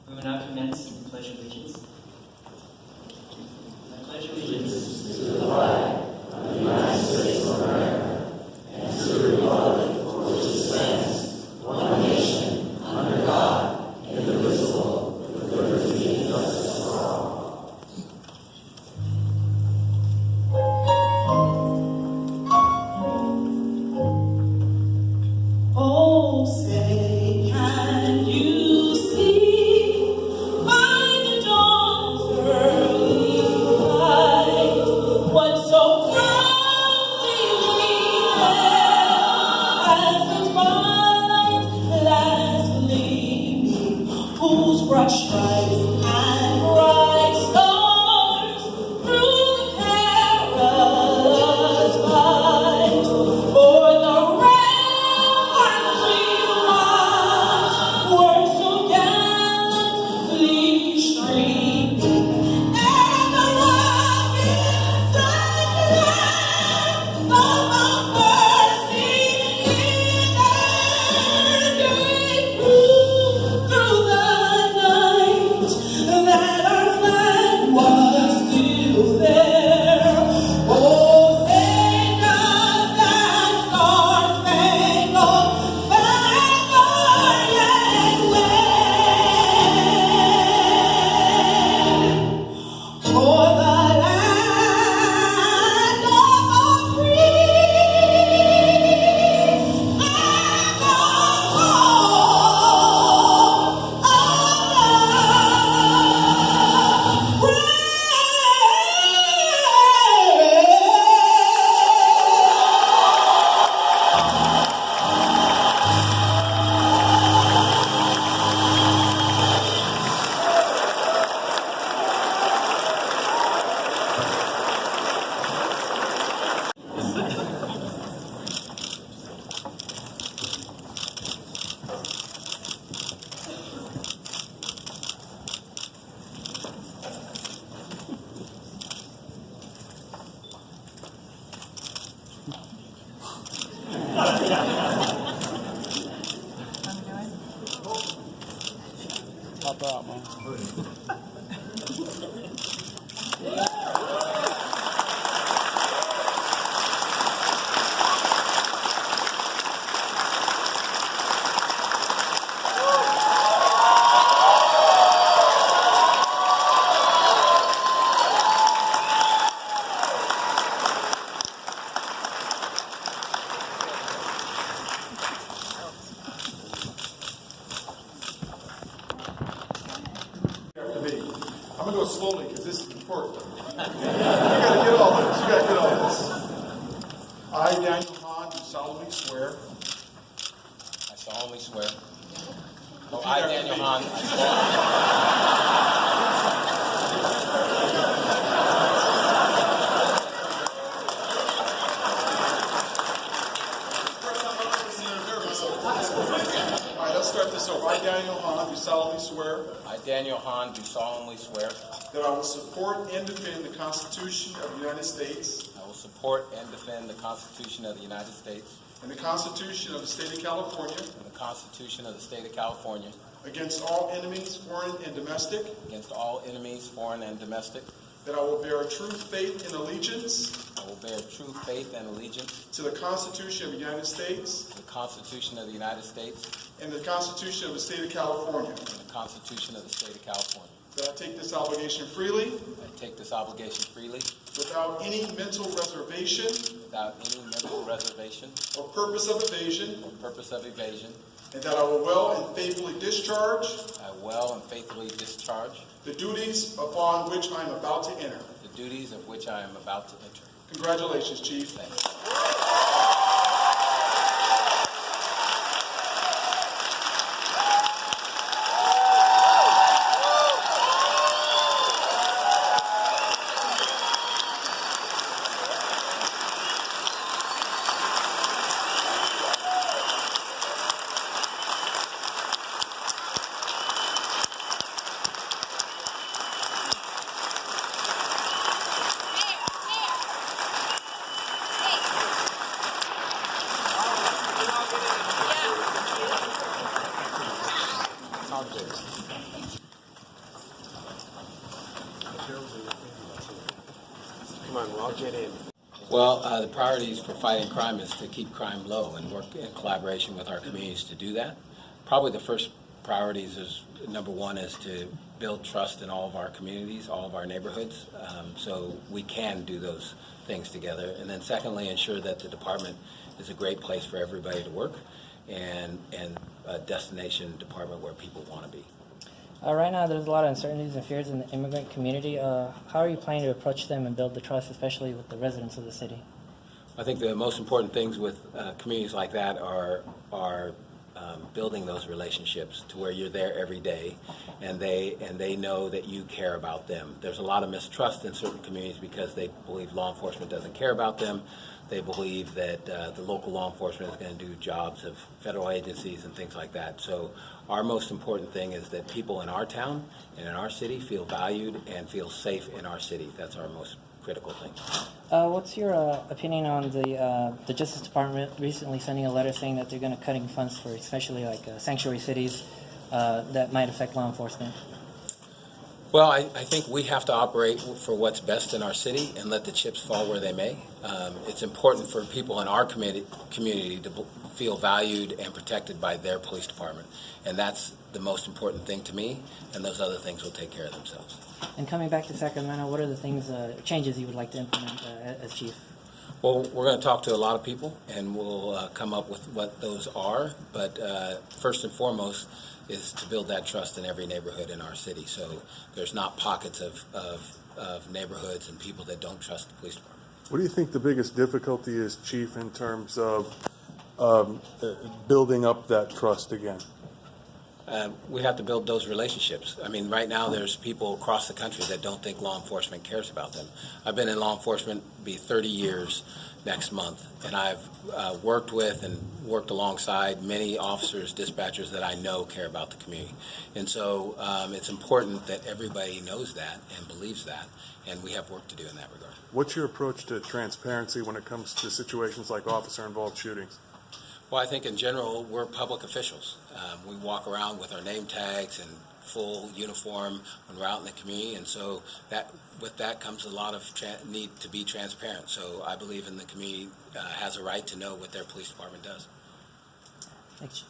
We will now commence the Pledge of Allegiance. I pledge allegiance to the flag of the United States of America and to the republic for which it stands, one nation, under God, indivisible, with liberty and justice for all. Oh, say, can you see by the dawn's early light what so proudly we hailed as the twilight last gleaming, whose broad stripes and bright stars through the perilous fight o'er the ramparts we watched were so gallantly streaming, and the rocket sunlight of our first beginning gave proof through the night that our flag was still there. Oh, say does that star-spangled banner yet wave for the land of the free and the home of the brave? Pop out, man. After me. I'm going to go slowly because this is important. You got to get all this. You got to get all this. I, Daniel Hahn, do solemnly swear. I solemnly swear. Oh, Repeat I, after Daniel me. Hahn, I All right, let's start this over. I, Daniel Hahn, do solemnly swear Daniel Hahn, do solemnly swear that I will support and defend the Constitution of the United States I will support and defend the Constitution of the United States and the Constitution of the State of California and the Constitution of the State of California against all enemies, foreign and domestic, against all enemies, foreign and domestic. that I will bear true faith and allegiance I will bear true faith and allegiance to the Constitution of the United States to the Constitution of the United States and the Constitution of the State of California, and the Constitution of the State of California. that I take this obligation freely I take this obligation freely without any mental reservation without any mental reservation or purpose of evasion, or purpose of evasion. and that I will well and faithfully discharge I will and faithfully discharge the duties upon which I am about to enter. the duties of which I am about to enter. Congratulations, Chief. Thank you. Hey. get in? Well, the priorities for fighting crime is to keep crime low and work in collaboration with our communities to do that. Probably the first priorities is, number one, is to build trust in all of our communities, all of our neighborhoods, so we can do those things together. And then secondly, ensure that the department is a great place for everybody to work and a destination department where people want to be. Right now, there's a lot of uncertainties and fears in the immigrant community. How are you planning to approach them and build the trust, especially with the residents of the city? I think the most important things with communities like that are building those relationships to where you're there every day, and they know that you care about them. There's a lot of mistrust in certain communities because they believe law enforcement doesn't care about them. They believe that the local law enforcement is going to do jobs of federal agencies and things like that. So our most important thing is that people in our town and in our city feel valued and feel safe in our city. That's our most critical thing. What's your opinion on the Justice Department recently sending a letter saying that they're going to cutting funds for especially like sanctuary cities that might affect law enforcement? Well, I think we have to operate for what's best in our city and let the chips fall where they may. It's important for people in our community to feel valued and protected by their police department. And that's the most important thing to me, and those other things will take care of themselves. And coming back to Sacramento, what are the things, changes you would like to implement as chief? Well, we're going to talk to a lot of people, and we'll come up with what those are. But first and foremost is to build that trust in every neighborhood in our city, so there's not pockets of neighborhoods and people that don't trust the police department. What do you think the biggest difficulty is, Chief, in terms of building up that trust again? We have to build those relationships. I mean, right now there's people across the country that don't think law enforcement cares about them. I've been in law enforcement, be 30 years next month, and I've worked with and worked alongside many officers, dispatchers that I know care about the community. And so it's important that everybody knows that and believes that, and we have work to do in that regard. What's your approach to transparency when it comes to situations like officer-involved shootings? Well, I think in general, we're public officials. We walk around with our name tags and full uniform when we're out in the community, and so with that comes a lot of need to be transparent. So I believe in the community has a right to know what their police department does. Thanks.